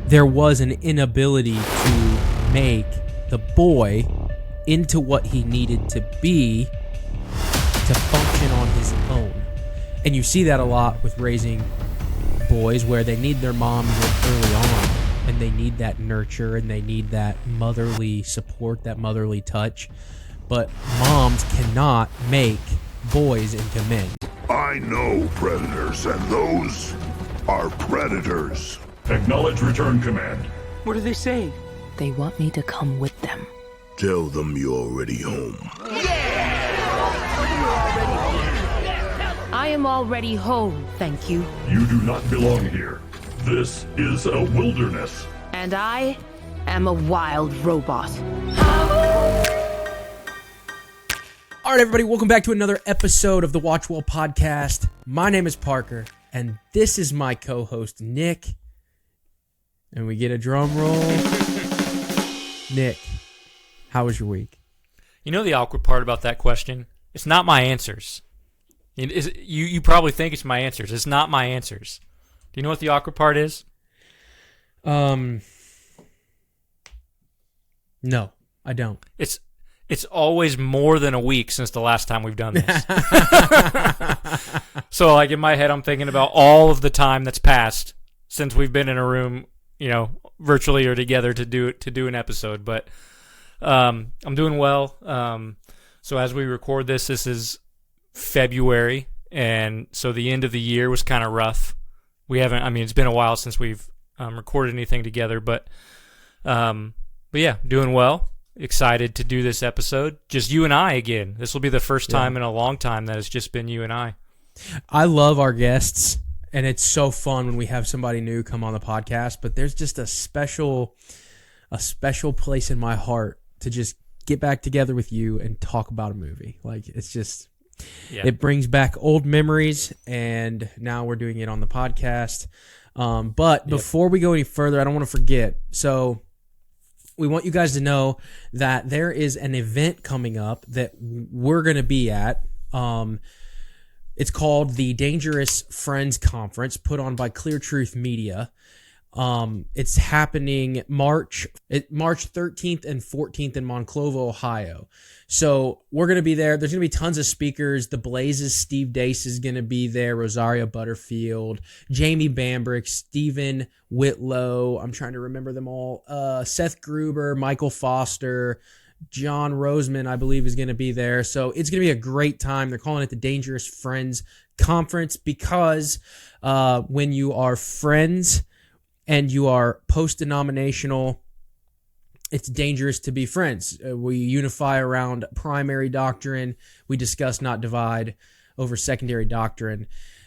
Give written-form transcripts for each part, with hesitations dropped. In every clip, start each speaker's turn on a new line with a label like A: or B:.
A: there was an inability to make the boy into what he needed to be to function on his own. And you see that a lot with raising boys, where they need their moms early on, and they need that nurture, and they need that motherly support, that motherly touch. But moms cannot make boys into men.
B: I know predators, and those are predators.
C: Acknowledge return command.
D: What are they saying?
E: They want me to come with them.
B: Tell them you're already home.
E: I am already home, thank you.
C: You do not belong here. This is a wilderness.
E: And I am a wild robot.
A: All right, everybody, welcome back to another episode of the Watch Well podcast. My name is Parker, and this is my co-host, Nick. And we get a drum roll. Nick, how was your week?
F: You know the awkward part about that question? It's not my answers. You probably think it's my answers. It's not my answers. Do you know what the awkward part is?
A: No, I don't.
F: It's always more than a week since the last time we've done this. So, like, in my head, I'm thinking about all of the time that's passed since we've been in a room, you know, virtually or together to do an episode. But I'm doing well. So as we record this is February, and so the end of the year was kind of rough. It's been a while since we've recorded anything together, but yeah, doing well. Excited to do this episode. Just you and I again. This will be the first time in a long time that it's just been you and I.
A: I love our guests, and it's so fun when we have somebody new come on the podcast, but there's just a special place in my heart to just get back together with you and talk about a movie. Like, it's just, It brings back old memories, and now we're doing it on the podcast. But before we go any further, I don't want to forget. So we want you guys to know that there is an event coming up that we're going to be at. It's called the Dangerous Friends Conference, put on by Clear Truth Media. It's happening March 13th and 14th in Monclova, Ohio. So we're going to be there. There's going to be tons of speakers. The Blazes, Steve Dace is going to be there. Rosaria Butterfield, Jamie Bambrick, Stephen Whitlow. I'm trying to remember them all. Seth Gruber, Michael Foster, John Roseman, I believe, is going to be there. So it's going to be a great time. They're calling it the Dangerous Friends Conference because when you are friends and you are post-denominational, it's dangerous to be friends. We unify around primary doctrine. We discuss, not divide, over secondary doctrine.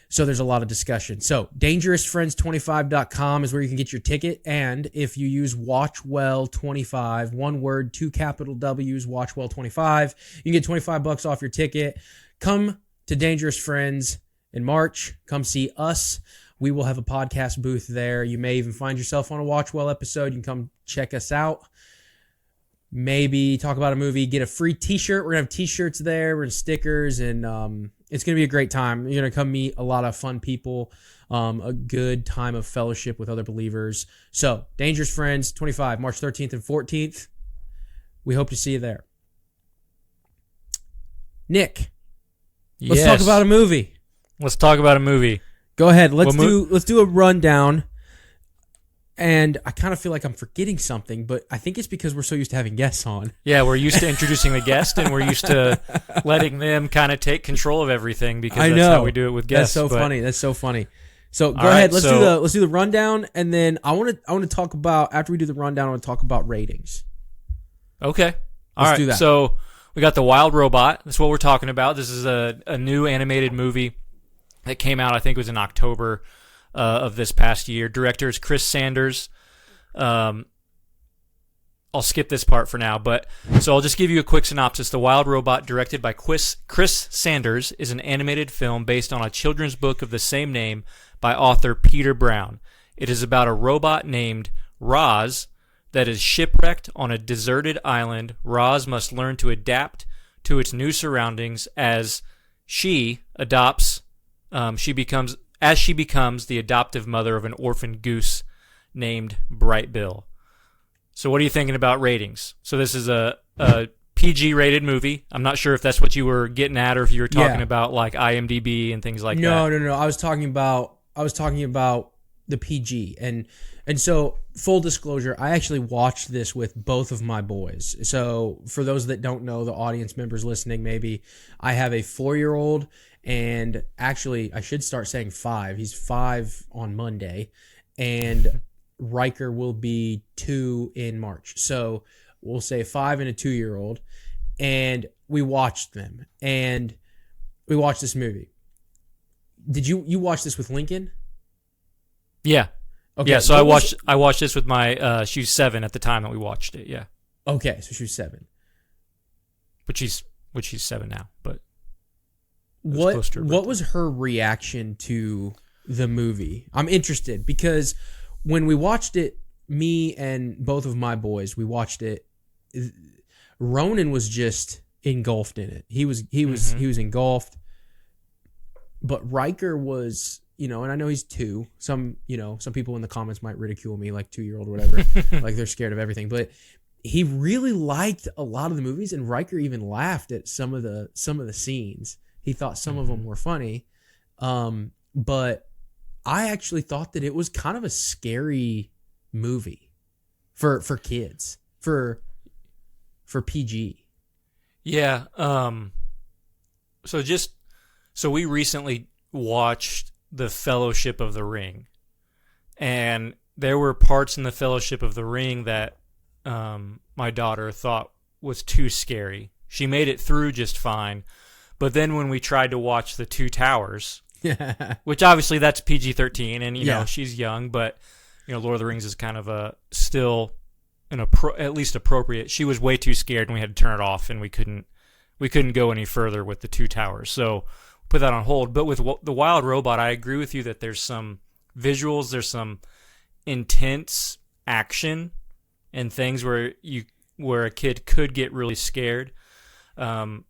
A: So there's a lot of discussion. So dangerousfriends25.com is where you can get your ticket. And if you use WatchWell25, one word, two capital W's, WatchWell25, you can get $25 off your ticket. Come to Dangerous Friends in March. Come see us. We will have a podcast booth there. You may even find yourself on a Watch Well episode. You can come check us out. Maybe talk about a movie, get a free t-shirt. We're going to have t-shirts there. We're going to stickers, and it's going to be a great time. You're going to come meet a lot of fun people, a good time of fellowship with other believers. So, Dangerous Friends, 25, March 13th and 14th. We hope to see you there. Nick, let's talk about a movie.
F: Let's talk about a movie.
A: Go ahead. Let's do a rundown. And I kind of feel like I'm forgetting something, but I think it's because we're so used to having guests on.
F: Yeah, we're used to introducing the guest, and we're used to letting them kind of take control of everything because that's how we do it with guests.
A: That's so funny. So go ahead. Let's do the rundown, and then I want to talk about, after we do the rundown, I want to talk about ratings.
F: Okay.
A: Let's do that.
F: So we got The Wild Robot. That's what we're talking about. This is a new animated movie that came out, I think it was in October of this past year. Director is Chris Sanders. I'll skip this part for now, so I'll just give you a quick synopsis. The Wild Robot, directed by Chris Sanders, is an animated film based on a children's book of the same name by author Peter Brown. It is about a robot named Roz that is shipwrecked on a deserted island. Roz must learn to adapt to its new surroundings as she becomes the adoptive mother of an orphan goose named Bright Bill. So what are you thinking about ratings? So this is a PG-rated movie. I'm not sure if that's what you were getting at, or if you were talking about like IMDb and things like that.
A: No. I was talking about the PG, and so full disclosure, I actually watched this with both of my boys. So for those that don't know, the audience members listening, maybe I have a 4-year-old, and actually I should start saying 5. He's 5 on Monday, and Riker will be 2 in March. So we'll say 5 and a 2-year-old, and we watched them, and we watched this movie. Did you watch this with Lincoln?
F: Yeah.
A: Okay.
F: Yeah, so I watched this with my she was 7 at the time that we watched it. Yeah.
A: Okay, so she was 7.
F: But she's 7 now. But
A: what was her reaction to the movie? I'm interested because when we watched it, me and both of my boys, we watched it. Ronan was just engulfed in it. He was engulfed. But Riker was, and I know he's 2. Some people in the comments might ridicule me, like 2-year-old or whatever, like they're scared of everything. But he really liked a lot of the movies, and Riker even laughed at some of the scenes. He thought some of them were funny, but I actually thought that it was kind of a scary movie for kids, for PG.
F: Yeah. So we recently watched The Fellowship of the Ring, and there were parts in The Fellowship of the Ring that my daughter thought was too scary. She made it through just fine, but then when we tried to watch The Two Towers, which obviously that's PG-13, and she's young, but Lord of the Rings is kind of still at least appropriate. She was way too scared, and we had to turn it off, and we couldn't go any further with The Two Towers. So put that on hold. But with The Wild Robot, I agree with you that there's some visuals, there's some intense action and things where a kid could get really scared. Link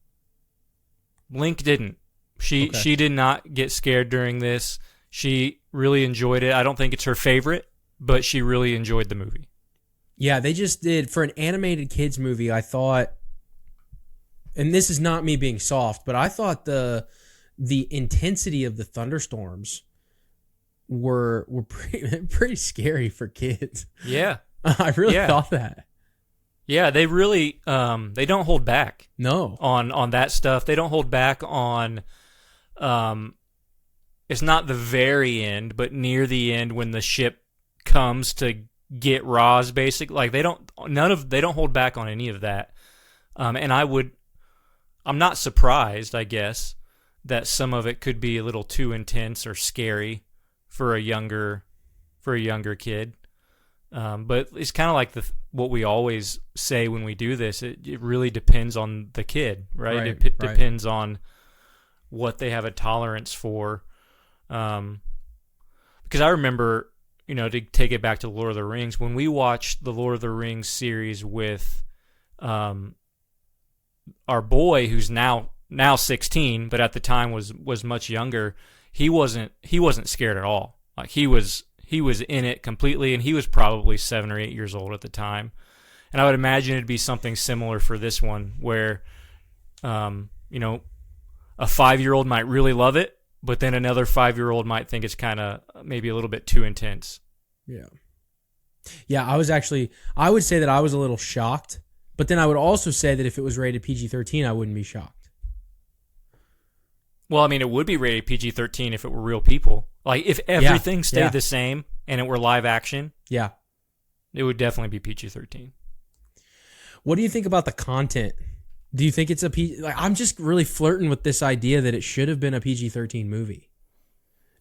F: didn't. She did not get scared during this. She really enjoyed it. I don't think it's her favorite, but she really enjoyed the movie.
A: Yeah, they just did, for an animated kids movie, I thought, and this is not me being soft, but I thought the intensity of the thunderstorms were pretty scary for kids.
F: Yeah.
A: I really thought that.
F: Yeah, they really they don't hold back.
A: No.
F: On that stuff. They don't hold back on it's not the very end, but near the end when the ship comes to get Roz, basically. Like they don't hold back on any of that. And I'm not surprised, I guess, that some of it could be a little too intense or scary for a younger kid. But it's kind of like what we always say when we do this. It really depends on the kid, right? It depends on what they have a tolerance for. Because I remember, to take it back to Lord of the Rings, when we watched the Lord of the Rings series with our boy, who's now 16, but at the time was much younger, he wasn't scared at all. Like he was in it completely, and he was probably 7 or 8 years old at the time. And I would imagine it'd be something similar for this one, where a 5-year-old might really love it, but then another 5-year-old might think it's kind of maybe a little bit too intense.
A: Yeah, I would say that I was a little shocked, but then I would also say that if it was rated PG-13, I wouldn't be shocked.
F: Well, I mean, it would be rated PG-13 if it were real people. Like, if everything stayed the same and it were live action, it would definitely be PG-13.
A: What do you think about the content? Do you think it's a PG? Like, I'm just really flirting with this idea that it should have been a PG-13 movie.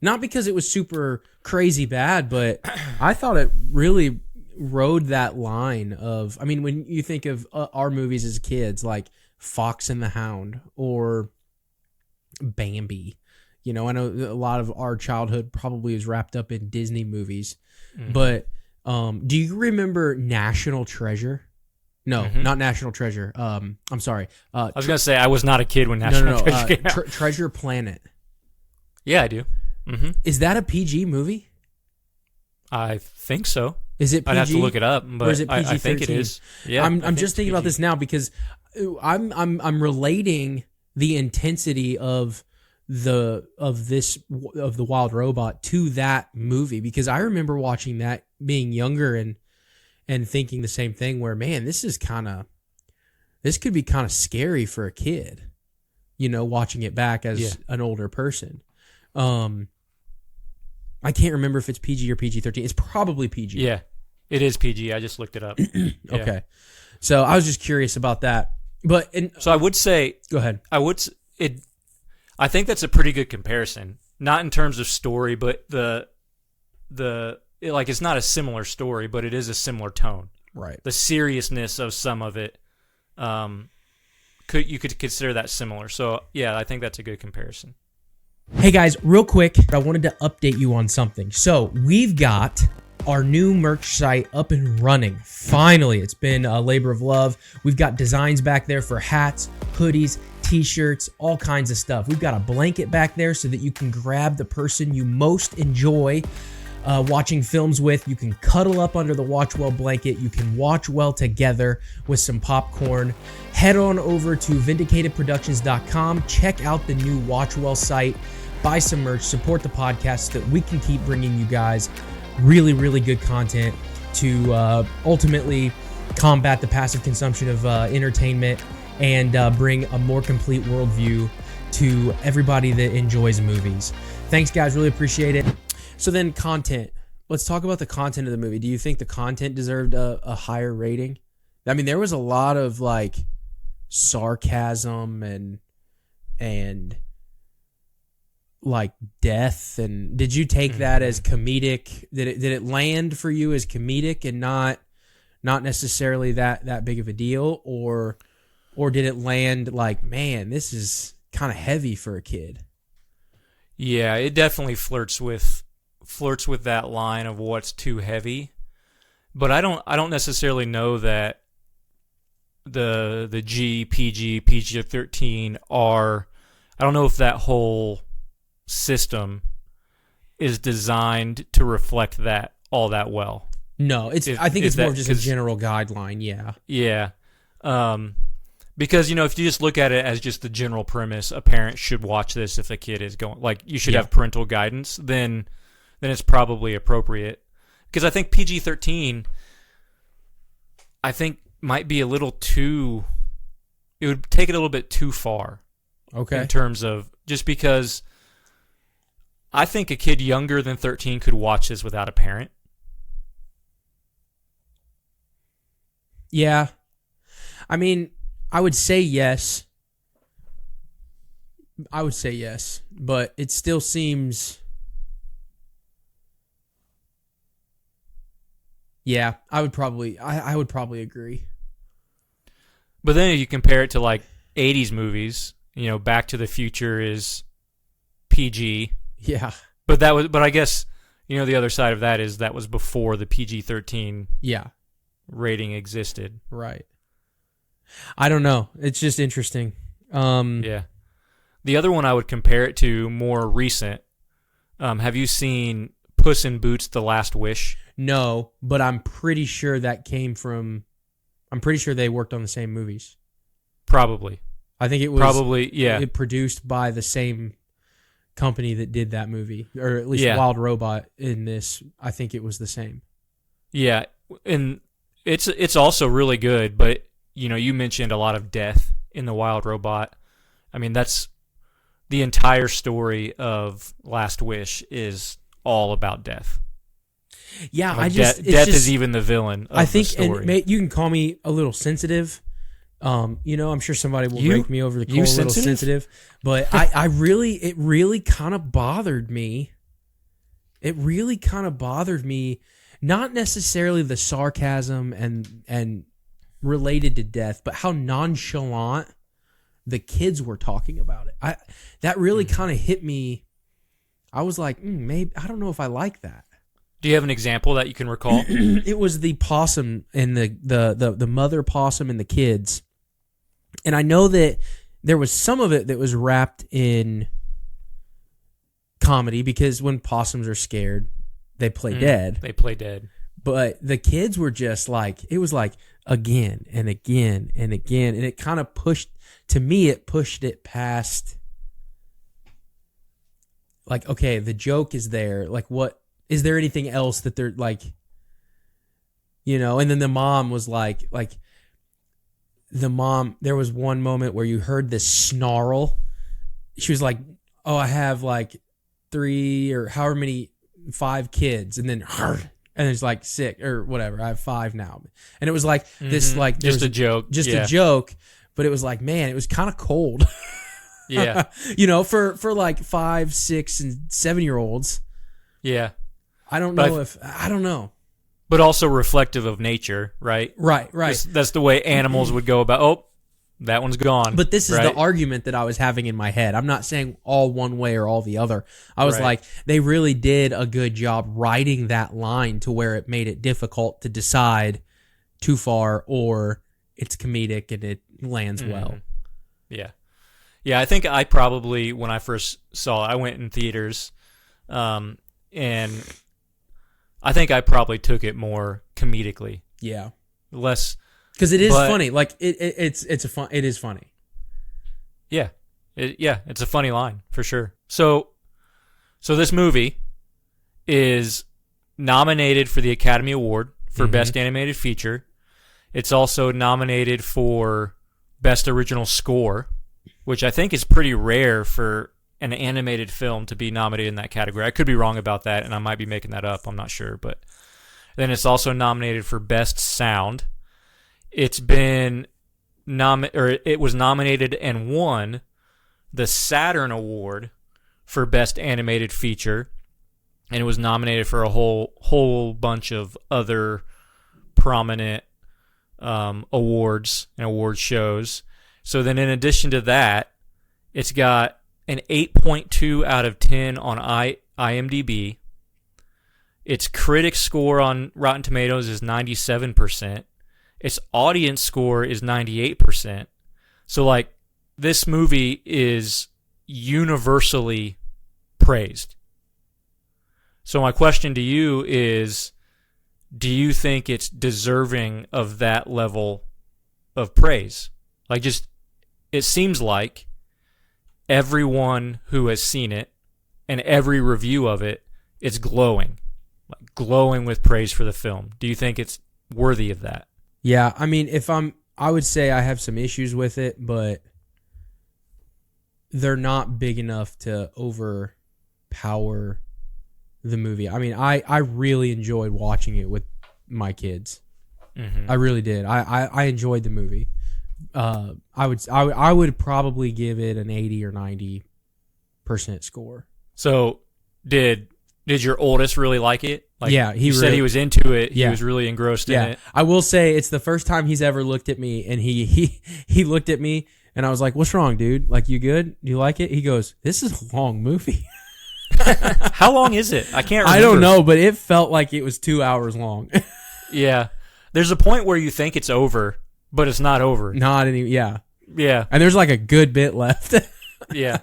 A: Not because it was super crazy bad, but I thought it really rode that line of, I mean, when you think of our movies as kids, like Fox and the Hound or Bambi, I know a lot of our childhood probably was wrapped up in Disney movies, but do you remember National Treasure? No, not National Treasure. I'm sorry.
F: I was going to say I was not a kid when National Treasure came out.
A: Treasure Planet.
F: Yeah, I do.
A: Is that a PG movie?
F: I think so.
A: Is it PG?
F: I'd have to look it up, but
A: or is it PG-13?
F: I think it is. Yeah,
A: I'm just thinking about this now because I'm relating the intensity of the Wild Robot to that movie because I remember watching that being younger and thinking the same thing where, man, this could be kind of scary for a kid, watching it back as an older person. I can't remember if it's PG or PG-13. It's probably PG.
F: Yeah, it is PG. I just looked it up.
A: Okay. So I was just curious about that.
F: So I would say...
A: Go ahead.
F: I think that's a pretty good comparison. Not in terms of story, but it's not a similar story, but it is a similar tone.
A: Right.
F: The seriousness of some of it, you could consider that similar. So yeah, I think that's a good comparison.
A: Hey guys, real quick, I wanted to update you on something. So we've got our new merch site up and running. Finally, it's been a labor of love. We've got designs back there for hats, hoodies, t-shirts, all kinds of stuff. We've got a blanket back there so that you can grab the person you most enjoy watching films with. You can cuddle up under the Watch Well blanket. You can watch well together with some popcorn. Head on over to vindicatedproductions.com. Check out the new Watch Well site. Buy some merch. Support the podcast so that we can keep bringing you guys really, really good content to ultimately combat the passive consumption of entertainment and bring a more complete worldview to everybody that enjoys movies. Thanks, guys. Really appreciate it. So then content. Let's talk about the content of the movie. Do you think the content deserved a higher rating? I mean, there was a lot of sarcasm and like death. And did you take that as comedic? Did it land for you as comedic and not necessarily that big of a deal? Or did it land like, man, this is kind of heavy for a kid?
F: Yeah, it definitely flirts with that line of what's too heavy, but I don't necessarily know that the G, PG, PG-13 are. I don't know if that whole system is designed to reflect that all that well.
A: No, I think it's more of just a general guideline. Yeah.
F: Yeah. Because, if you just look at it as just the general premise, a parent should watch this if a kid is going, you should have parental guidance, then it's probably appropriate. Because I think PG-13, might be a little too, it would take it a little bit too far.
A: Okay.
F: In terms of, just because I think a kid younger than 13 could watch this without a parent.
A: Yeah. I mean, I would say yes. But it still seems... Yeah, I would probably agree.
F: But then if you compare it to 80s movies, Back to the Future is PG.
A: Yeah.
F: But I guess, the other side of that is that was before the PG-13 rating existed.
A: Right. I don't know. It's just interesting.
F: Yeah. The other one I would compare it to, more recent. Have you seen Puss in Boots: The Last Wish?
A: No, but I'm pretty sure that came from... I'm pretty sure they worked on the same movies.
F: Probably.
A: I think it was...
F: Probably, yeah.
A: Produced by the same company that did that movie. Or at least Wild Robot in this. I think it was the same.
F: Yeah, and it's also really good, but, you mentioned a lot of death in the Wild Robot. I mean, that's... The entire story of Last Wish is all about death.
A: Yeah,
F: death is even the villain of the story.
A: And you can call me a little sensitive. I'm sure somebody will rake me over the coal a little sensitive. But it really kind of bothered me. It really kind of bothered me, not necessarily the sarcasm and related to death, but how nonchalant the kids were talking about it. That really kind of hit me. I was like, maybe I don't know if I like that.
F: Do you have an example that you can recall?
A: It was the possum and the mother possum and the kids. And I know that there was some of it that was wrapped in comedy because when possums are scared, they play dead.
F: They play dead.
A: But the kids were just like, it was like again and again and again. And it kind of pushed it past, like, okay, the joke is there. Like, what, is there anything else that they're like, and then the mom was like there was one moment where you heard this snarl. She was like, oh, I have like 3 or however many, 5 kids. And then it's like 6 or whatever. I have 5 now. And it was like this, like
F: just a joke.
A: A joke. But it was like, man, it was kind of cold.
F: Yeah.
A: For like 5, 6, and 7-year-olds.
F: Yeah.
A: I don't know.
F: But also reflective of nature, right?
A: Right.
F: That's the way animals would go about, oh, that one's gone.
A: But this is
F: right?
A: the argument that I was having in my head. I'm not saying all one way or all the other. I was like, they really did a good job writing that line to where it made it difficult to decide too far or it's comedic and it lands well.
F: Yeah. Yeah, I think I probably, when I first saw it, I went in theaters, and I think I probably took it more comedically.
A: Yeah.
F: Less...
A: Because it is funny. Like, it is funny.
F: Yeah. It's a funny line, for sure. So this movie is nominated for the Academy Award for Best Animated Feature. It's also nominated for Best Original Score, which I think is pretty rare for an animated film to be nominated in that category. I could be wrong about that, and I might be making that up. I'm not sure. But then it's also nominated for Best Sound. It's been it was nominated and won the Saturn Award for Best Animated Feature, and it was nominated for a whole bunch of other prominent awards and award shows. So then, in addition to that, it's got an 8.2 out of 10 on IMDb. Its critic score on Rotten Tomatoes is 97%. Its audience score is 98%. So, like, this movie is universally praised. So my question to you is, do you think it's deserving of that level of praise? Like, just, it seems like everyone who has seen it and every review of it is glowing with praise for the film. Do you think it's worthy of that?
A: Yeah, I mean, I would say I have some issues with it, but they're not big enough to overpower the movie. I mean, I really enjoyed watching it with my kids. I really did. I enjoyed the movie. I would probably give it an 80 or 90% score.
F: So did your oldest really like it? Like,
A: yeah,
F: he said he was into it.
A: Yeah.
F: He was really engrossed in it.
A: I will say it's the first time he's ever looked at me, and he looked at me, and I was like, "What's wrong, dude? Like, you good? Do you like it?" He goes, "This is a long movie."
F: How long is it? I can't remember.
A: I don't know, but it felt like it was 2 hours long.
F: Yeah. There's a point where you think it's over, but it's not over.
A: Not any. Yeah.
F: Yeah.
A: And there's like a good bit left.
F: Yeah.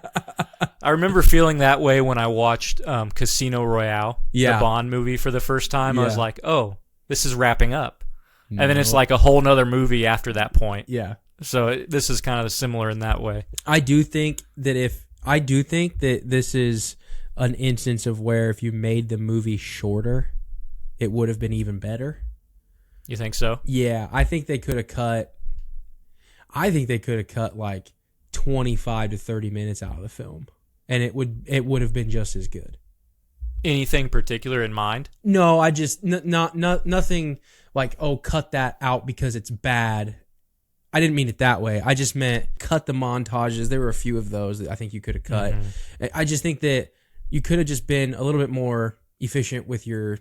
F: I remember feeling that way when I watched Casino Royale, the Bond movie, for the first time. I was like, oh, this is wrapping up. No. And then it's like a whole nother movie after that point.
A: Yeah.
F: So this is kind of similar in that way.
A: I do think that this is an instance of where if you made the movie shorter, it would have been even better.
F: You think so?
A: Yeah, I think they could have cut like 25 to 30 minutes out of the film, and it would have been just as good.
F: Anything particular in mind?
A: No, I just nothing like, oh, cut that out because it's bad. I didn't mean it that way. I just meant cut the montages. There were a few of those that I think you could have cut. I just think that you could have just been a little bit more efficient with your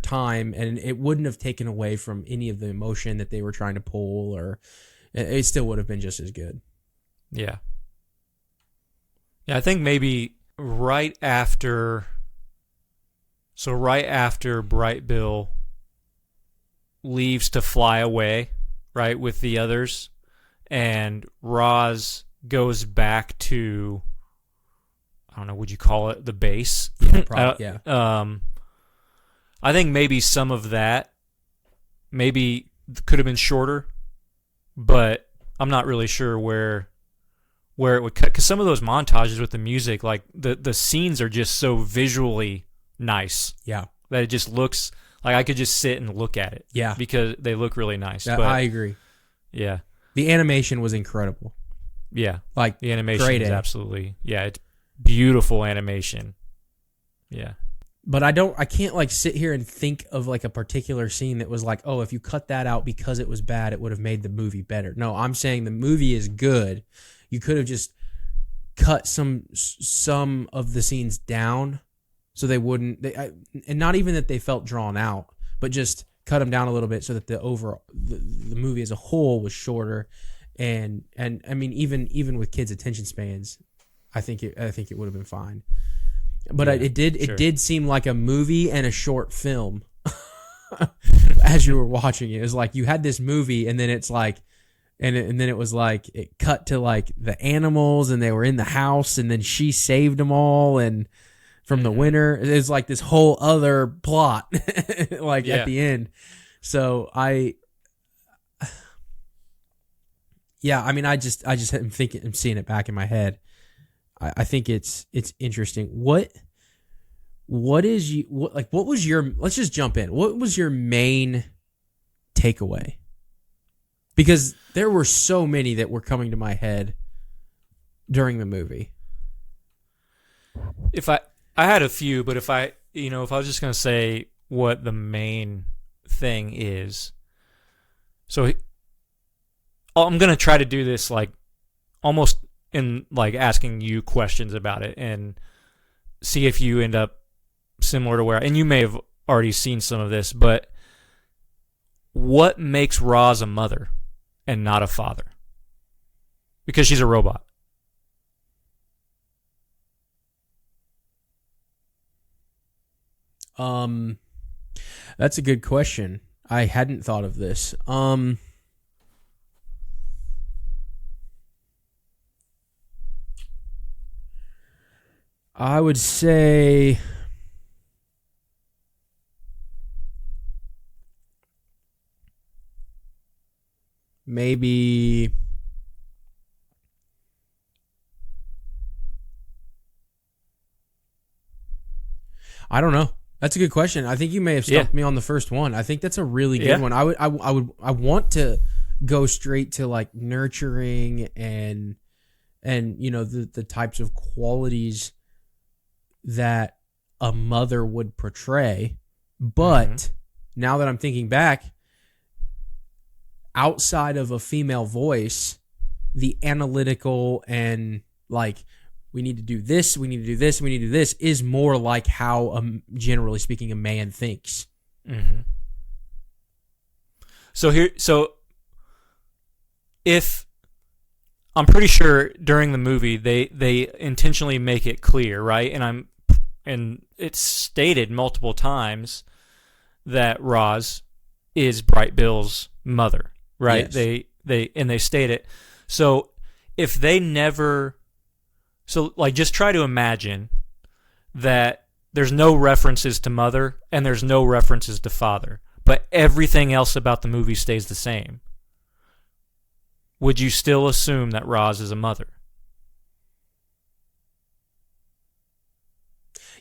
A: time, and it wouldn't have taken away from any of the emotion that they were trying to pull, or it still would have been just as good.
F: Yeah. Yeah, I think maybe right after Bright Bill leaves to fly away, right, with the others, and Roz goes back to, I don't know, would you call it the base?
A: Yeah, probably, yeah.
F: I think maybe some of that maybe could have been shorter, but I'm not really sure where it would cut, because some of those montages with the music, like the scenes are just so visually nice.
A: Yeah.
F: That it just looks like I could just sit and look at it.
A: Yeah.
F: Because they look really nice.
A: Yeah,
F: but,
A: I agree.
F: Yeah.
A: The animation was incredible.
F: Yeah.
A: Like,
F: the animation
A: grade
F: is
A: A.
F: absolutely, yeah, it's beautiful animation. Yeah.
A: But I can't like sit here and think of like a particular scene that was like, oh, if you cut that out because it was bad, it would have made the movie better. No, I'm saying the movie is good. You could have just cut some of the scenes down so they wouldn't, and not even that they felt drawn out, but just cut them down a little bit so that the movie as a whole was shorter. And I mean, even with kids' attention spans, I think it would have been fine. But
F: yeah,
A: it
F: sure.
A: did seem like a movie and a short film as you were watching it. It was like you had this movie, and then it's like, and then it was like it cut to like the animals, and they were in the house, and then she saved them all, and from the winter, it's like this whole other plot, like at the end. So I mean, I just am thinking, I'm seeing it back in my head. I think it's interesting. What was your, let's just jump in. What was your main takeaway? Because there were so many that were coming to my head during the movie.
F: If I had a few, but if I was just going to say what the main thing is. So I'm going to try to do this like almost in like asking you questions about it and see if you end up similar to where, and you may have already seen some of this, but what makes Roz a mother and not a father? Because she's a robot.
A: That's a good question. I hadn't thought of this. I would say maybe I don't know. That's a good question. I think you may have stumped me on the first one. I think that's a really good one. I want to go straight to like nurturing and the types of qualities that a mother would portray. But now that I'm thinking back, outside of a female voice, the analytical and like, we need to do this, we need to do this, we need to do this is more like how, generally speaking, a man thinks.
F: Mm-hmm. So if I'm pretty sure during the movie they intentionally make it clear, right? And it's stated multiple times that Roz is Bright Bill's mother, right?
A: Yes.
F: They state it. So if they never, so like just try to imagine that there's no references to mother and there's no references to father, but everything else about the movie stays the same. Would you still assume that Roz is a mother?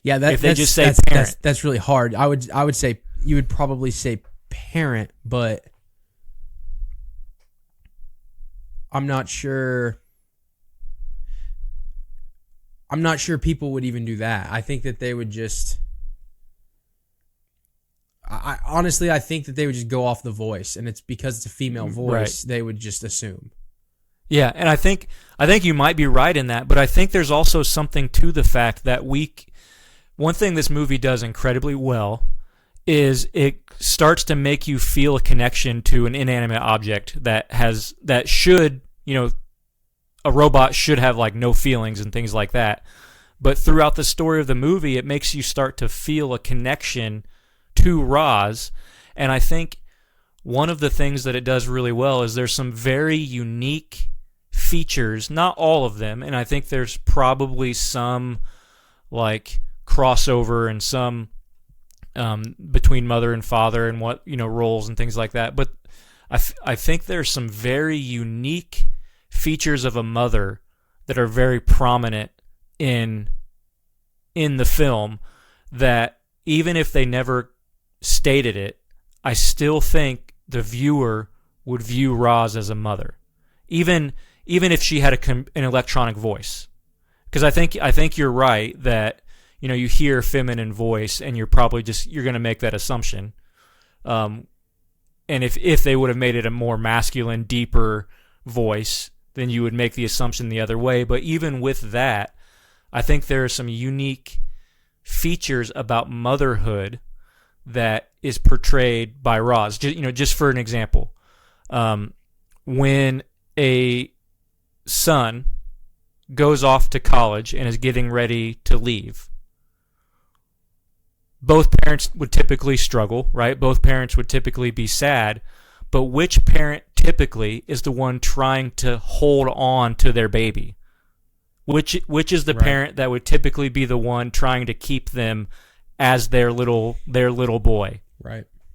A: Yeah,
F: if they just say parent.
A: That's really hard. I would say you would probably say parent, but I'm not sure. I'm not sure people would even do that. I think that they would just. I honestly, I think that they would just go off the voice, and it's because it's a female voice. Right. They would just assume.
F: Yeah, and I think you might be right in that, but I think there's also something to the fact that one thing this movie does incredibly well is it starts to make you feel a connection to an inanimate object that should, a robot should have like no feelings and things like that. But throughout the story of the movie, it makes you start to feel a connection to Roz. And I think one of the things that it does really well is there's some very unique features, not all of them, and I think there's probably some like crossover and some between mother and father and what, roles and things like that. But I think there's some very unique features of a mother that are very prominent in the film that even if they never stated it, I still think the viewer would view Roz as a mother, even if she had an electronic voice. Because I think you're right that you hear feminine voice and you're probably you're going to make that assumption. And if they would have made it a more masculine, deeper voice, then you would make the assumption the other way. But even with that, I think there are some unique features about motherhood that is portrayed by Roz. Just for an example, when a son goes off to college and is getting ready to leave, both parents would typically struggle, right? Both parents would typically be sad, but which parent typically is the one trying to hold on to their baby? Which is the parent that would typically be the one trying to keep them as their little boy?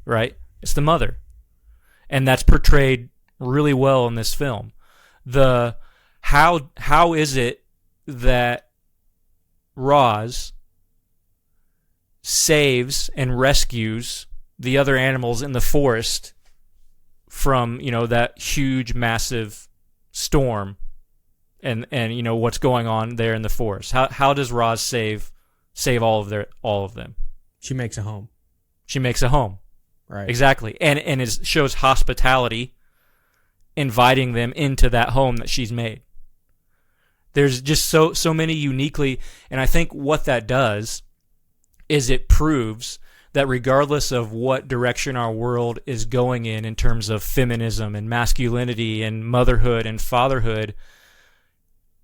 F: Right? It's the mother. And that's portrayed really well in this film. How is it that Roz saves and rescues the other animals in the forest from that huge massive storm and what's going on there in the forest? How does Roz save all of them?
A: She makes a home.
F: Right. Exactly. And shows hospitality, inviting them into that home that she's made. There's just so many uniquely, and I think what that does is it proves that regardless of what direction our world is going in terms of feminism and masculinity and motherhood and fatherhood,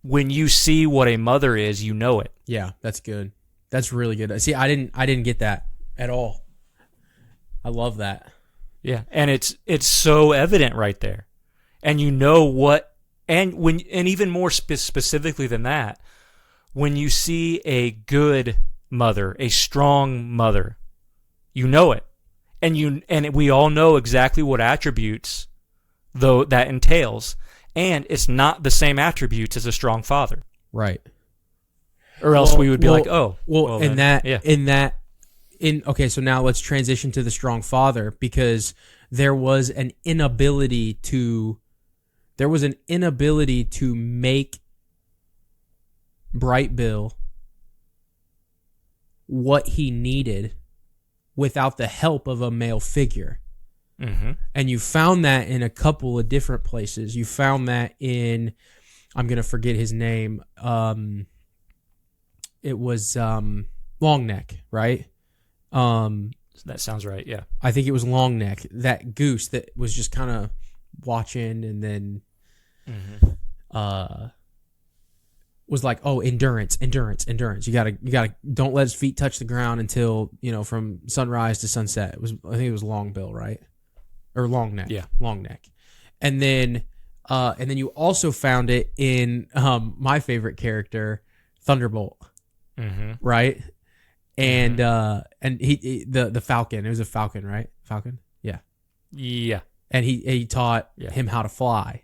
F: when you see what a mother is, you know it.
A: Yeah, that's good. That's really good. See, I didn't get that at all. I love that.
F: Yeah, and it's so evident right there. And and even more specifically than that, when you see a good mother, a strong mother, you know it. And we all know exactly what attributes though that entails, and it's not the same attributes as a strong father.
A: Right.
F: Or else we would be like,
A: okay, so now let's transition to the strong father, because there was an inability to make Bright Bill what he needed without the help of a male figure.
F: Mm-hmm.
A: And you found that in a couple of different places. You found that in, I'm going to forget his name. It was Longneck, right?
F: That sounds right, yeah.
A: I think it was Longneck, that goose that was just kind of watching and then was like, oh, endurance. You gotta don't let his feet touch the ground until, from sunrise to sunset. I think it was Longbill, right? Or Longneck.
F: Yeah.
A: Longneck. And then you also found it in my favorite character, Thunderbolt.
F: Mm-hmm.
A: Right? And he the Falcon. It was a Falcon, right? Falcon? Yeah.
F: Yeah.
A: And he taught him how to fly.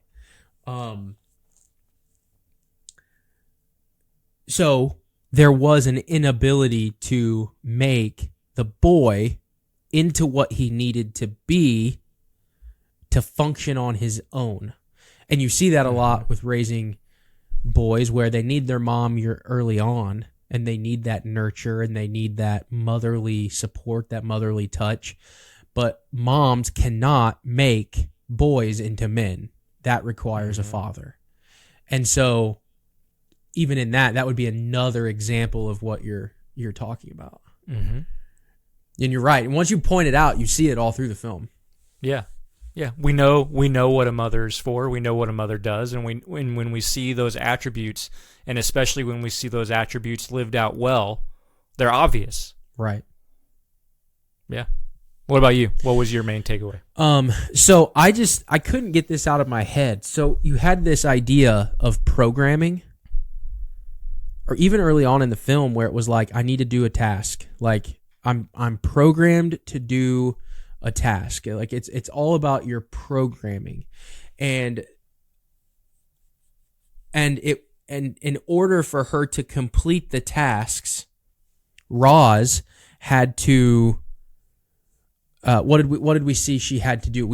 A: So there was an inability to make the boy into what he needed to be to function on his own. And you see that a lot with raising boys, where they need their mom early on, and they need that nurture, and they need that motherly support, that motherly touch. But moms cannot make boys into men. That requires a father. And so even in that would be another example of what you're talking about.
F: Mm-hmm.
A: And you're right. And once you point it out, you see it all through the film.
F: Yeah. Yeah. We know what a mother's for. We know what a mother does. And when we see those attributes, and especially when we see those attributes lived out well, they're obvious.
A: Right.
F: Yeah. What about you? What was your main takeaway?
A: So I couldn't get this out of my head. So you had this idea of programming, or even early on in the film where it was like, I need to do a task. Like, I'm programmed to do a task. Like it's all about your programming, and in order for her to complete the tasks, Roz had to. What did we see she had to do?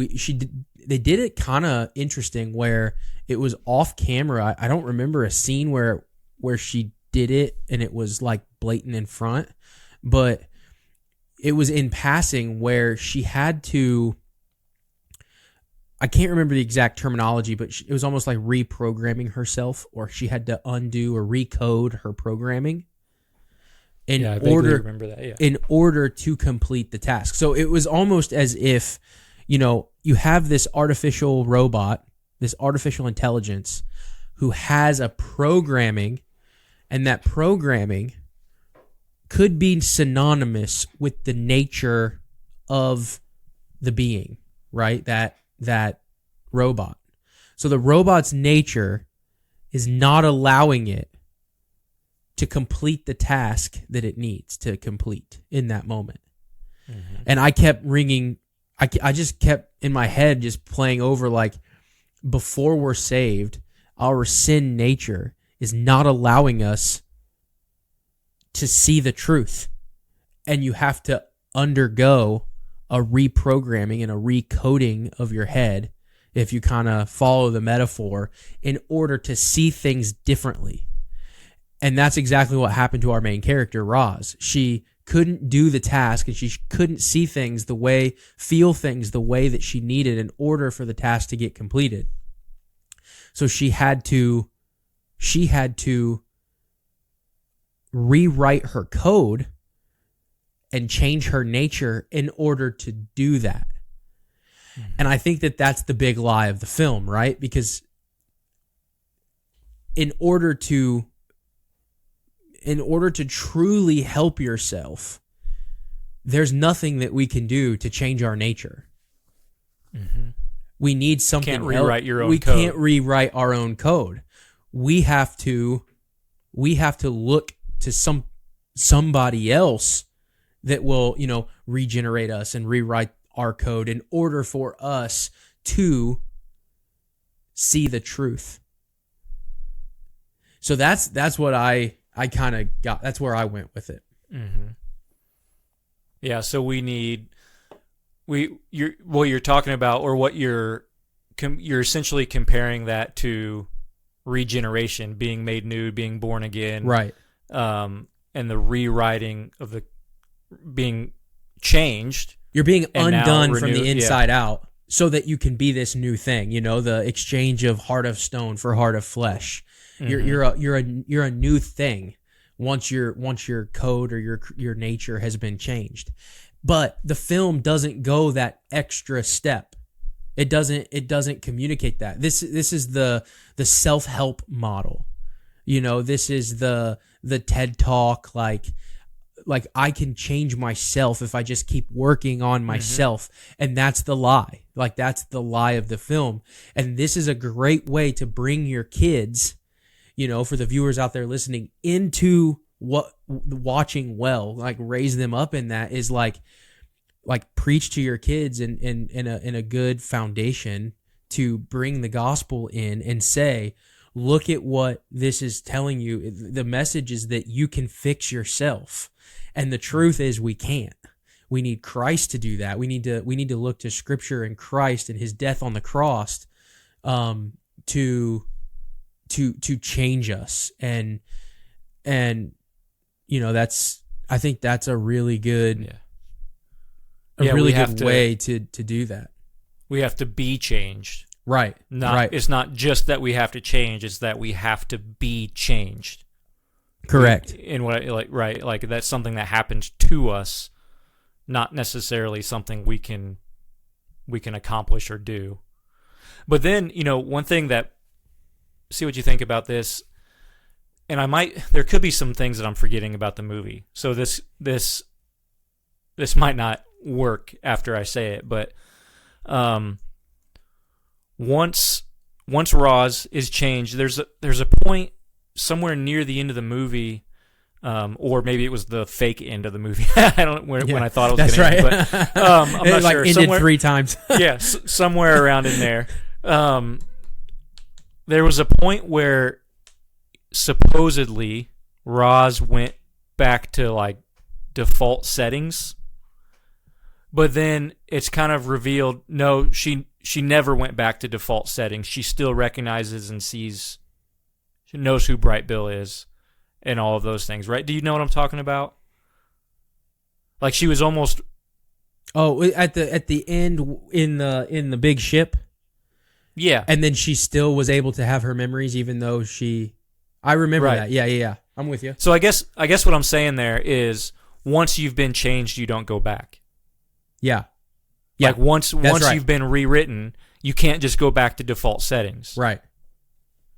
A: They did it kind of interesting where it was off camera. I don't remember a scene where she did it and it was like blatant in front, but it was in passing where she had to. I can't remember the exact terminology, but it was almost like reprogramming herself, or she had to undo or recode her programming in order to complete the task. So it was almost as if, you have this artificial robot, this artificial intelligence who has a programming, and that programming could be synonymous with the nature of the being, right? That robot. So the robot's nature is not allowing it to complete the task that it needs to complete in that moment. Mm-hmm. And I kept I just kept in my head just playing over, like, before we're saved, our sin nature is not allowing us to see the truth. And you have to undergo a reprogramming and a recoding of your head, if you kind of follow the metaphor, in order to see things differently. And that's exactly what happened to our main character, Roz. She couldn't do the task, and she couldn't see things feel things the way that she needed in order for the task to get completed. So she had to rewrite her code and change her nature in order to do that. Mm-hmm. And I think that that's the big lie of the film, right? Because in order to truly help yourself, there's nothing that we can do to change our nature. Mm-hmm. We need something.
F: You can't rewrite your own
A: we
F: code.
A: Can't rewrite our own code. We have to look to somebody else that will, regenerate us and rewrite our code in order for us to see the truth. So that's what I kind of got. That's where I went with it.
F: Mm-hmm. Yeah. So what you're talking about, or what you're essentially comparing that to regeneration, being made new, being born again,
A: right?
F: And the rewriting of being changed.
A: You're being undone from the inside out, so that you can be this new thing. The exchange of heart of stone for heart of flesh. Mm-hmm. You're a new thing once your code or your nature has been changed. But the film doesn't go that extra step. It doesn't communicate that. This is the self-help model. This is the TED Talk, like I can change myself if I just keep working on myself. Mm-hmm. And that's the lie. Like, that's the lie of the film. And this is a great way to bring your kids, for the viewers out there listening, into watching well, like raise them up in that, is like preach to your kids in a good foundation to bring the gospel in and say, look at what this is telling you. The message is that you can fix yourself. And the truth is we can't. We need Christ to do that. We need to look to Scripture and Christ and His death on the cross to change us. And I think that's a really good way to do that.
F: We have to be changed.
A: Right. Right.
F: It's not just that we have to change, it's that we have to be changed.
A: Correct.
F: In what like that's something that happens to us, not necessarily something we can accomplish or do. But then, one thing that, see what you think about this, and there could be some things that I'm forgetting about the movie. So this might not work after I say it, but once Roz is changed, there's a point somewhere near the end of the movie or maybe it was the fake end of the movie. I don't when I thought it was
A: that's
F: going
A: right.
F: to end, but I'm not
A: like
F: sure.
A: ended
F: Somewhere,
A: 3 times.
F: yeah, somewhere around in there. There was a point where supposedly Roz went back to like default settings, but then it's kind of revealed no, she never went back to default settings. She still recognizes and sees, she knows who Bright Bill is and all of those things, right? Do you know what I'm talking about? Like she was almost
A: at the end in the big ship.
F: Yeah.
A: And then she still was able to have her memories even though I remember
F: Right.
A: that. Yeah. I'm with you.
F: So I guess what I'm saying there is once you've been changed, you don't go back.
A: Yeah.
F: Like once
A: right.
F: you've been rewritten, you can't just go back to default settings.
A: Right.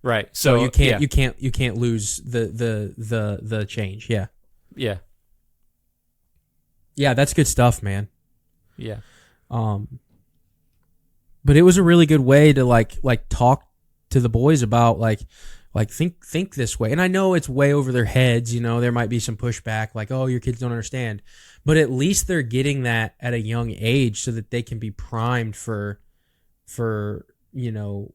F: Right.
A: So you can't
F: yeah.
A: you can't lose the change. Yeah.
F: Yeah.
A: Yeah, that's good stuff, man.
F: Yeah.
A: But it was a really good way to like talk to the boys about like think this way. And I know it's way over their heads, you know, there might be some pushback like, oh, your kids don't understand. But at least they're getting that at a young age so that they can be primed for you know,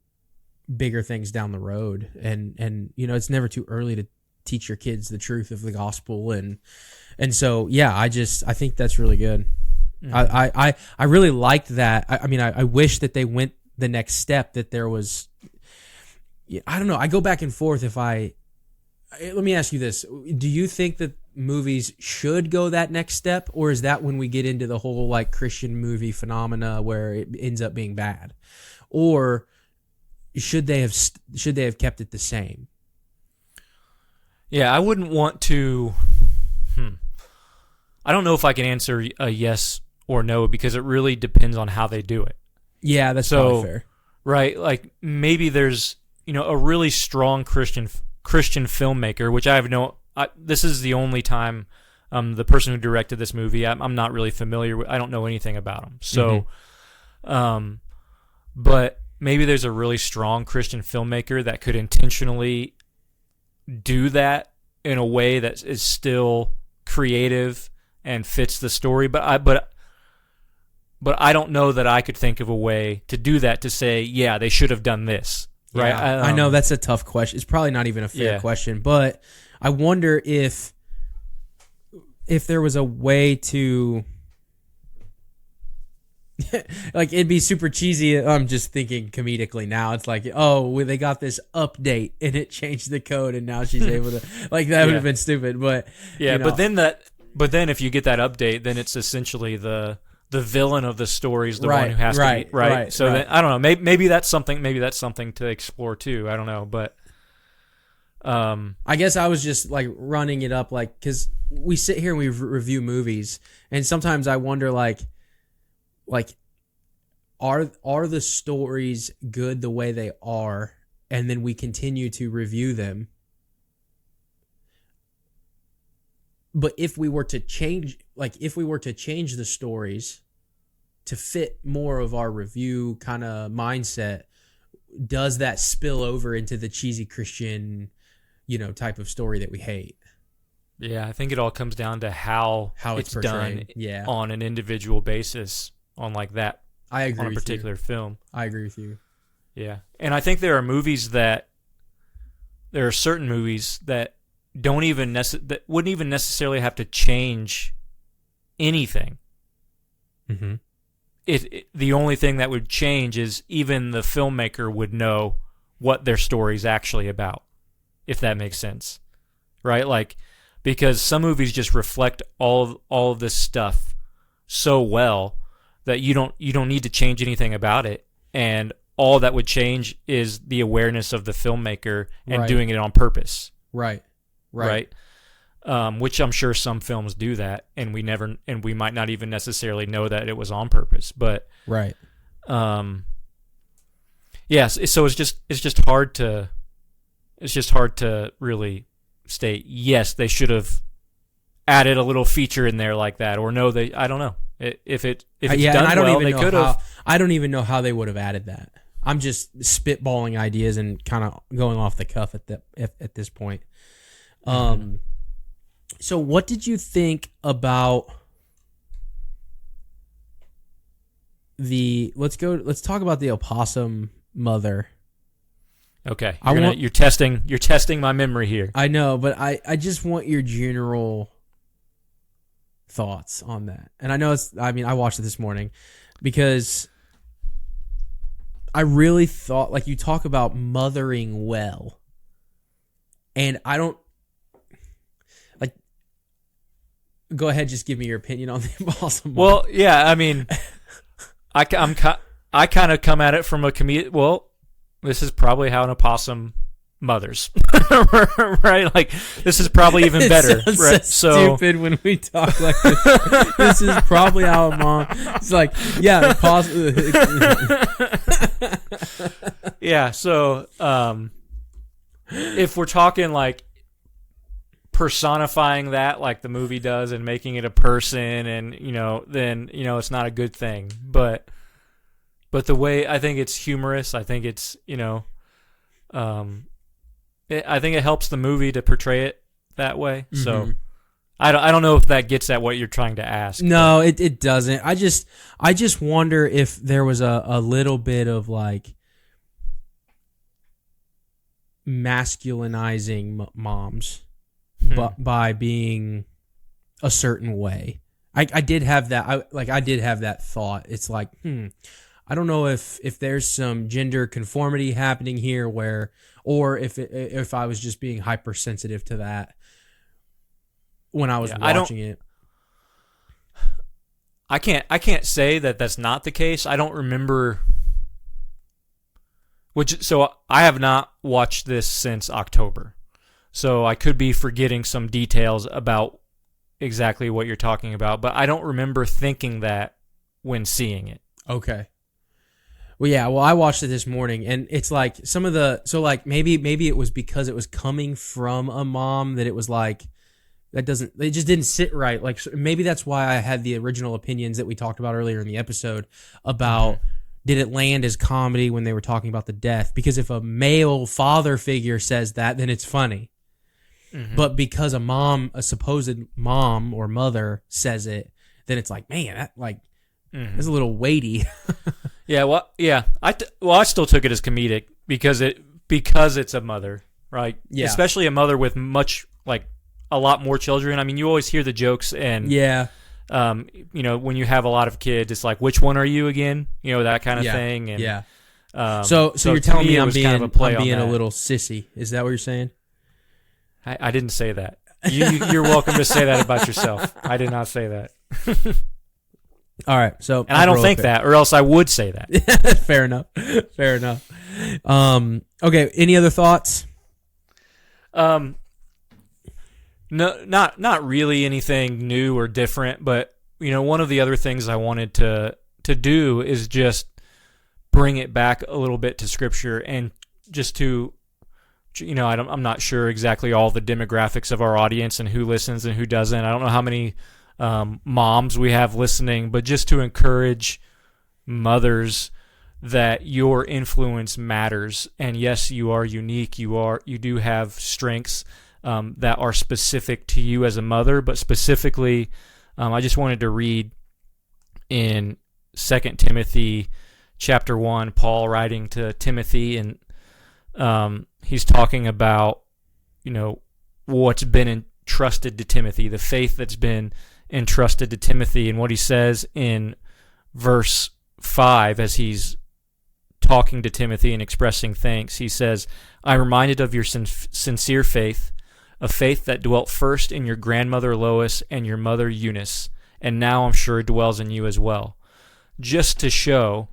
A: bigger things down the road. And you know, it's never too early to teach your kids the truth of the gospel and so yeah, I think that's really good. Mm-hmm. I really liked that. I mean, I wish that they went the next step, that there was, I don't know. I go back and forth let me ask you this. Do you think that movies should go that next step, or is that when we get into the whole like Christian movie phenomena where it ends up being bad? Or should they have kept it the same?
F: Yeah, I wouldn't want to I don't know if I can answer a yes or no because it really depends on how they do it.
A: Yeah, that's probably fair.
F: Right, like maybe there's, you know, a really strong Christian filmmaker, which this is the only time the person who directed this movie, I'm not really familiar with. I don't know anything about him. So, but maybe there's a really strong Christian filmmaker that could intentionally do that in a way that is still creative and fits the story. But I don't know that I could think of a way to do that, to say, yeah, they should have done this. Right.
A: Yeah, I know that's a tough question. It's probably not even a fair question, but I wonder if there was a way to like, it'd be super cheesy. I'm just thinking comedically now. It's like, oh, they got this update and it changed the code and now she's able to, like, that would have been stupid. But
F: yeah,
A: you know.
F: but then if you get that update, then it's essentially the villain of the story is the one who has to be right. So then, I don't know. Maybe that's something. Maybe that's something to explore too. I don't know, but
A: I guess I was just like running it up, like, because we sit here and we review movies, and sometimes I wonder, like, are the stories good the way they are, and then we continue to review them. But if we were to change the stories to fit more of our review kind of mindset, does that spill over into the cheesy Christian, you know, type of story that we hate?
F: Yeah, I think it all comes down to how it's done on an individual basis on like that.
A: I agree
F: on a particular film.
A: I agree with you.
F: Yeah, and I think there are certain movies that that wouldn't even necessarily have to change anything.
A: Mm-hmm.
F: The only thing that would change is even the filmmaker would know what their story's actually about, if that makes sense, right? Like, because some movies just reflect all of this stuff so well that you don't need to change anything about it, and all that would change is the awareness of the filmmaker and doing it on purpose. Right. Which I'm sure some films do that, and we might not even necessarily know that it was on purpose. But yes. So it's just hard to really state yes, they should have added a little feature in there like that, or no, I don't know if it's done well, they could have.
A: I don't even know how they would have added that. I'm just spitballing ideas and kind of going off the cuff at this point. So what did you think about let's talk about the opossum mother.
F: Okay.
A: I
F: You're testing my memory here.
A: I know, but I just want your general thoughts on that. And I know I watched it this morning because I really thought, like, you talk about mothering well, and I don't, like, go ahead, just give me your opinion on the opossum mother.
F: Well, yeah, I mean, I kind of come at it from a comedic. Well, this is probably how an opossum mothers, right? Like, this is probably even better,
A: It
F: right?
A: So stupid when we talk like this. This is probably how a mom. It's like, yeah, opossum.
F: Yeah. So, if we're talking like personifying that, like the movie does, and making it a person, and then it's not a good thing. But the way, I think it's humorous. I think it's I think it helps the movie to portray it that way. Mm-hmm. So I don't know if that gets at what you're trying to ask.
A: No, it doesn't. I just wonder if there was a little bit of like masculinizing moms by being a certain way. I did have that. I did have that thought. It's like, I don't know if there's some gender conformity happening here or if I was just being hypersensitive to that when I was watching it.
F: I can't say that that's not the case. I don't remember so I have not watched this since October. So I could be forgetting some details about exactly what you're talking about, but I don't remember thinking that when seeing it.
A: Okay. Well, yeah. Well, I watched it this morning, and it's like maybe it was because it was coming from a mom that it was like it just didn't sit right. Like, maybe that's why I had the original opinions that we talked about earlier in the episode about did it land as comedy when they were talking about the death? Because if a male father figure says that, then it's funny. Mm-hmm. But because a supposed mom or mother says it, then it's like, man, that it's a little weighty.
F: Yeah, well, yeah. I still took it as comedic because it's a mother, right?
A: Yeah.
F: Especially a mother with a lot more children. I mean, you always hear the jokes, and when you have a lot of kids, it's like, which one are you again? That kind of thing. And,
A: yeah. So you're telling me I'm being a little sissy? Is that what you're saying?
F: I didn't say that. You're welcome to say that about yourself. I did not say that.
A: All right, so
F: and I don't think that, or else I would say that.
A: Fair enough. Okay, any other thoughts?
F: No, not really anything new or different. But one of the other things I wanted to do is just bring it back a little bit to Scripture, and just to, I'm not sure exactly all the demographics of our audience and who listens and who doesn't. I don't know how many moms we have listening, but just to encourage mothers that your influence matters. And yes, you are unique. You do have strengths that are specific to you as a mother, but specifically, I just wanted to read in 2 Timothy chapter 1, Paul writing to Timothy, and he's talking about, what's been entrusted to Timothy, the faith that's been entrusted to Timothy. And what he says in verse 5, as he's talking to Timothy and expressing thanks, he says, "I'm reminded of your sincere faith, a faith that dwelt first in your grandmother Lois and your mother Eunice, and now I'm sure dwells in you as well." Just to show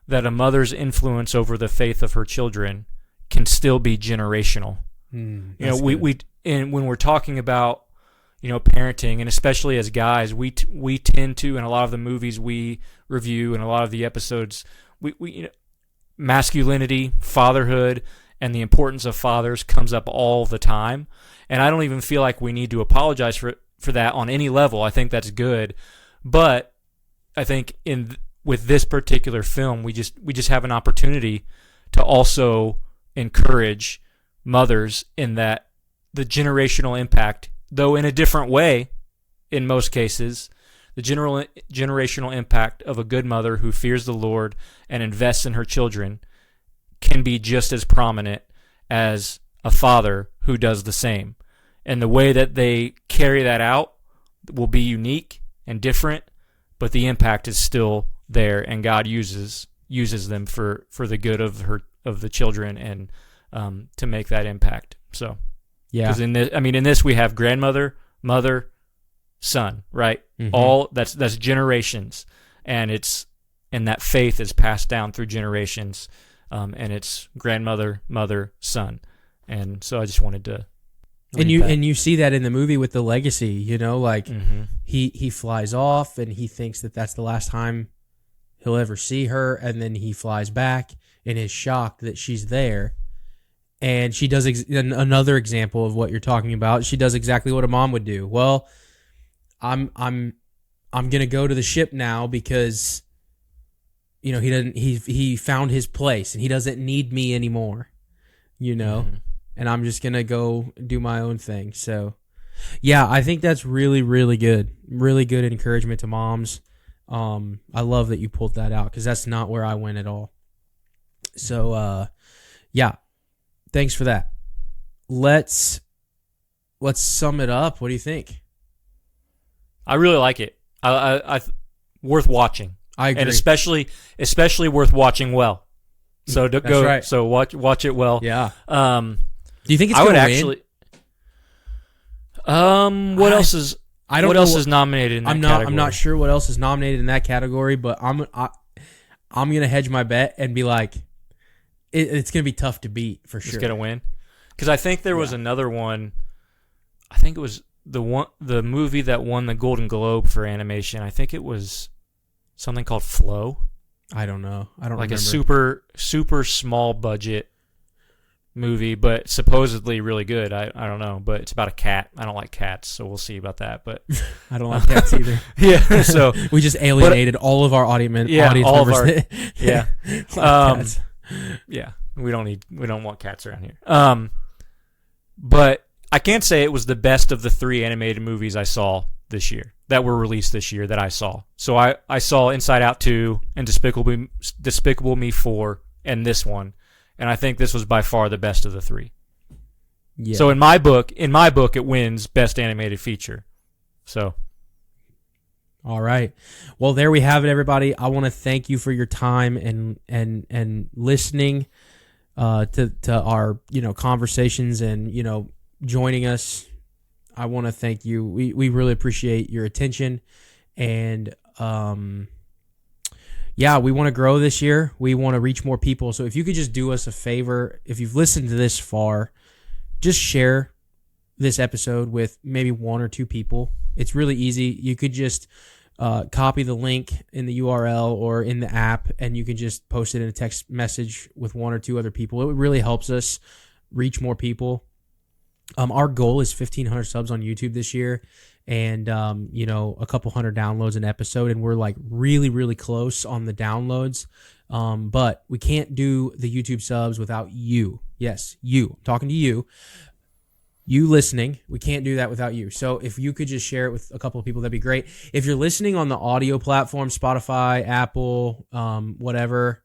F: that a mother's influence over the faith of her children can still be generational. When we're talking about parenting, and especially as guys, we tend to, in a lot of the movies we review and a lot of the episodes, we masculinity, fatherhood, and the importance of fathers comes up all the time. And I don't even feel like we need to apologize for that on any level. I think that's good, but I think with this particular film, we just have an opportunity to also encourage mothers in that the generational impact though in a different way in most cases, the generational impact of a good mother who fears the Lord and invests in her children can be just as prominent as a father who does the same. And the way that they carry that out will be unique and different, but the impact is still there, and God uses them for the good of the children and to make that impact. So yeah, because in this we have grandmother, mother, son, right? Mm-hmm. All that's generations, and that faith is passed down through generations, and it's grandmother, mother, son, and so I just wanted to. And
A: you see that in the movie with the legacy, like he flies off and he thinks that that's the last time he'll ever see her, and then he flies back and is shocked that she's there. And she does another example of what you're talking about. She does exactly what a mom would do. Well, I'm gonna go to the ship now because he found his place and he doesn't need me anymore. And I'm just going to go do my own thing. So, yeah, I think that's really, really good. Really good encouragement to moms. I love that you pulled that out because that's not where I went at all. So, yeah, thanks for that. Let's sum it up. What do you think?
F: I really like it. I worth watching.
A: I agree.
F: And especially worth watching well. So
A: right.
F: So watch it well.
A: Yeah. Do you think it's going to win?
F: What else is?
A: I don't
F: what
A: know
F: else is nominated in that category?
A: I'm not sure what else is nominated in that category, but I'm gonna hedge my bet and be like, it's gonna be tough to beat for sure.
F: It's gonna win because I think there was another one. I think it was the movie that won the Golden Globe for animation. I think it was something called Flow.
A: I don't know. I don't
F: like
A: remember.
F: A super small budget movie, but supposedly really good. I don't know, but it's about a cat. I don't like cats, so we'll see about that. But
A: I don't like cats either.
F: Yeah, so
A: we just alienated all of our audience members.
F: Yeah,
A: cats.
F: Yeah. We don't want cats around here. But I can't say it was the best of the 3 animated movies I saw this year that were released this year that I saw. So I saw Inside Out 2 and Despicable Me 4 and this one. And I think this was by far the best of the 3. Yeah. So in my book, it wins Best Animated Feature. So,
A: all right. Well, there we have it, everybody. I want to thank you for your time and listening to our conversations and joining us. I want to thank you. We really appreciate your attention, and yeah, we want to grow this year. We want to reach more people. So if you could just do us a favor, if you've listened to this far, just share this episode with maybe 1 or 2 people. It's really easy. You could just copy the link in the URL or in the app, and you can just post it in a text message with 1 or 2 other people. It really helps us reach more people. Our goal is 1,500 subs on YouTube this year, and a couple hundred downloads an episode, and we're like really, really close on the downloads. But we can't do the YouTube subs without you. Yes, you. I'm talking to you. You listening. We can't do that without you. So if you could just share it with a couple of people, that'd be great. If you're listening on the audio platform, Spotify, Apple, whatever,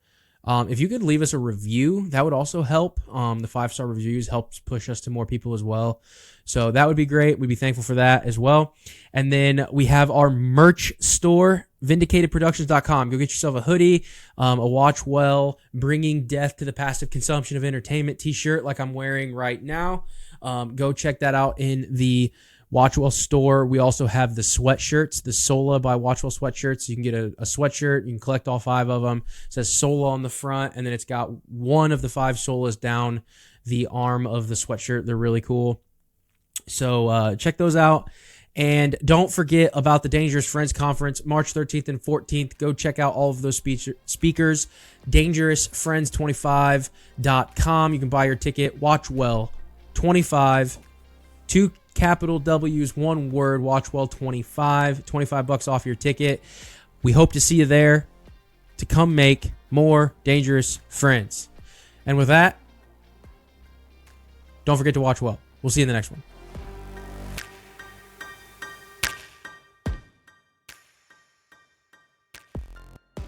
A: if you could leave us a review, that would also help. The 5-star reviews helps push us to more people as well. So that would be great. We'd be thankful for that as well. And then we have our merch store, vindicatedproductions.com. Go get yourself a hoodie, a Watch Well, Bringing Death to the Passive Consumption of Entertainment t-shirt like I'm wearing right now. Go check that out in the Watchwell store. We also have the sweatshirts, the Sola by Watchwell sweatshirts. You can get a sweatshirt. You can collect all 5 of them. It says Sola on the front, and then it's got one of the 5 Solas down the arm of the sweatshirt. They're really cool. So check those out. And don't forget about the Dangerous Friends Conference, March 13th and 14th. Go check out all of those speakers. DangerousFriends25.com. You can buy your ticket. Watchwell 25. 2 capital W's, 1 word. Watchwell 25. $25 off your ticket. We hope to see you there to come make more dangerous friends. And with that, don't forget to watch well. We'll see you in the next one.